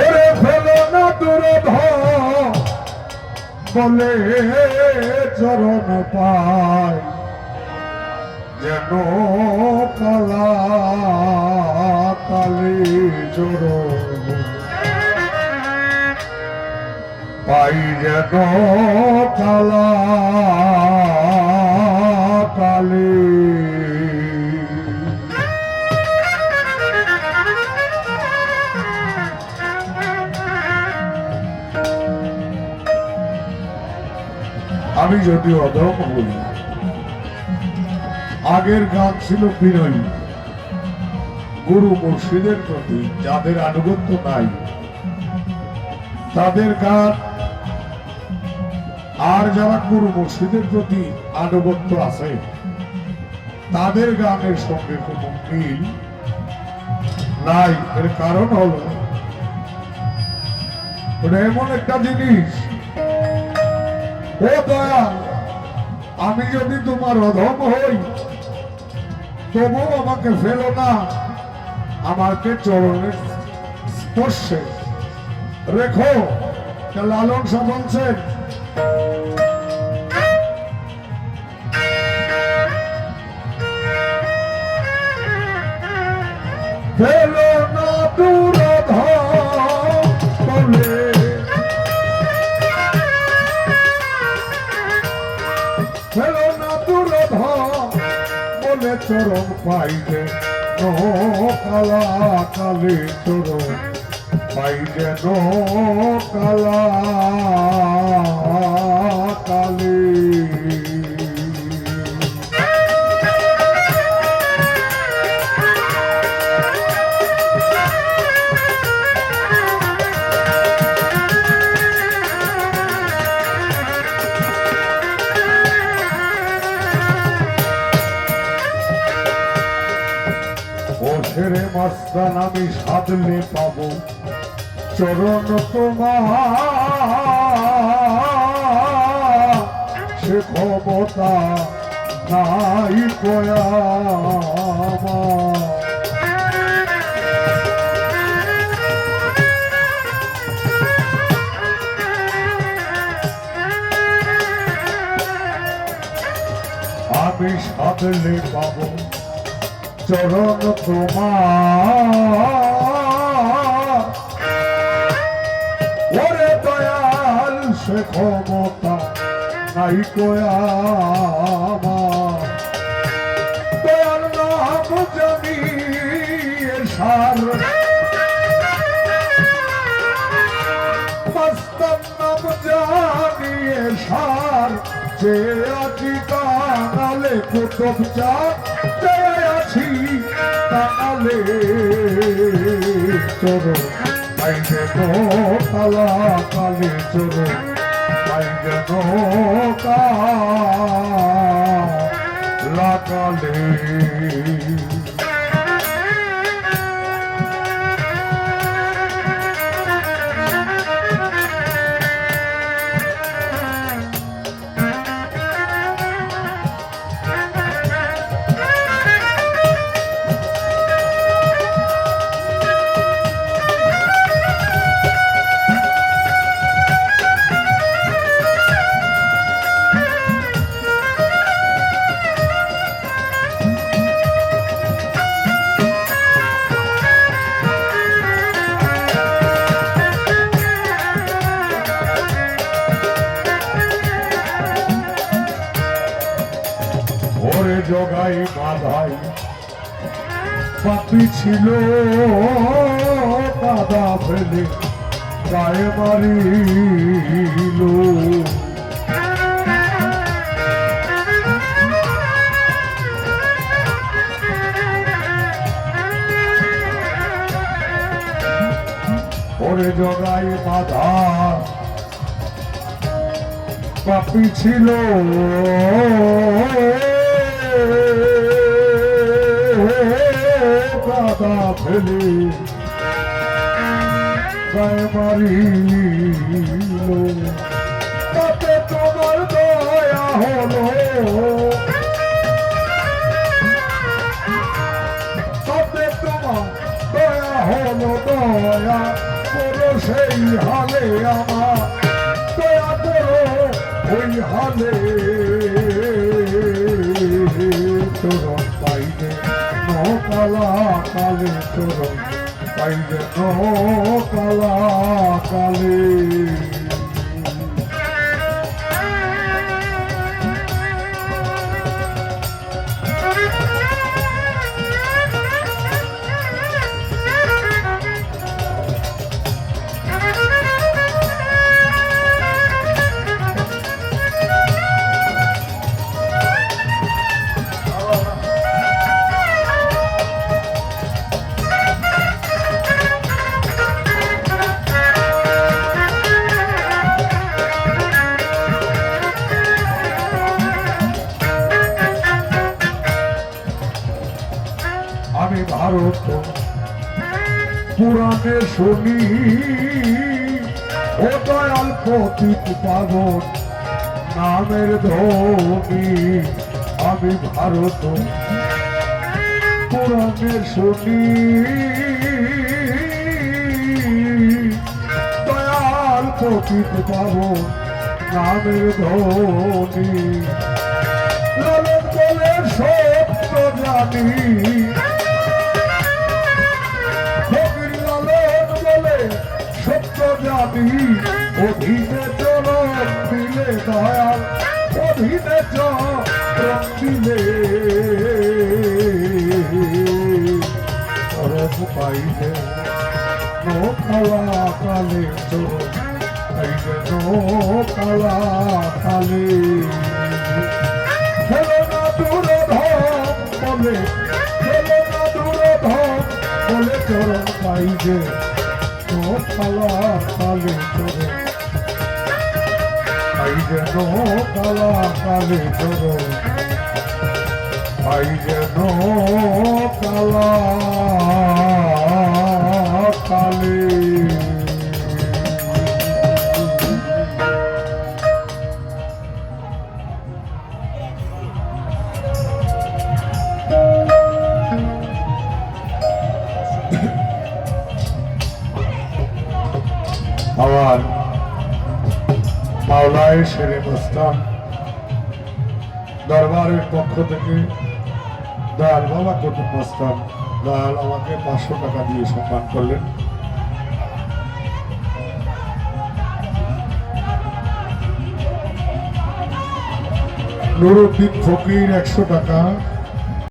ওরে ফেলো না দুরধ বলে চরণ পায় যেন কালা কালি জোর পাই যেন কালা কালি। আমি যদি অধম হই, আগের গান ছিল বিনয়ী গুরু মুর্শিদের প্রতি, যাদের আনুগত্য নাই তাদের গান, আর যারা গুরু মুর্শিদের প্রতি আনুগত্য আছে তাদের গানের সঙ্গে কোনো মিল নাই। এর কারণ হলো ওটা এমন একটা জিনিস, ও দয়া, আমি যদি তোমার অধম হই তবু আমাকে ফেলো না, আমাকে চরণের স্পর্শে রেখো। লালন শাহ বলছেন, ফেলো না দুরধ বলে, ফেলো না দুরধ বলে চরণ পাইবে কালা কালি চরণ পাই যেন কালা কালি। ছেড়ে মাস্তান আমি সাধলে পাবো চরণ তোমার, সে ক্ষমতা নাই কয়া আমি সাধলে পাবো চরণ তোমার, ওরে দয়াল সে ক্ষমতা নাই কয়া দয়াল নাম জানি সার, মস্তান নাম জানিয়ে সার, যে আছি কানালে কুতুব চাঁদ, আছি কানালে চোর পাই যেন কালা কালি চোর পাই যেন কালা কালি। জগাই বাধাই পাপি ছিল, কাদা ফেলে গায়ে মারিল, ওরে জগাই বাধা পাপি ছিল, কাদা ফেলে গায়ে মারিল, তাতে তোমার দয়া হলো, তাতে তোমার দয়া হলো, দয়া করো সেই হালে আমার দয়া করো ওই হালে চরণ পাইবে নকালা কালে চরণ পাইবে নকালা কালে আমি ভারত পুরাণে শুনি ও দয়াল পতিত পাবন নামের ধ্বনি আমি ভারত পুরাণে শুনি দয়াল পতিত পাবন নামের ধ্বনি লালন বলে সত্য জানি সত্য জানি অধীনে চরণ দিলে দয়াল অধীনে চরণ দিলে চরণ পাইলে নকালা কালে চরণ পাইলে নকালা কালে খেলো না দূরধম বলে খেলো না দূরধম বলে চরণ পাইলে নকালা কালে চরণ পাই যেন কালা কালে চরণ পাই যেন কালা কালে আমার মাওলায় শেরে মস্তান দরবারের পক্ষ থেকে দয়াল বাবা কুতুব মস্তান দয়াল আমাকে 500 টাকা দিয়ে সম্মান করলেন। নুরুদ্দিন ফকির 100 টাকা,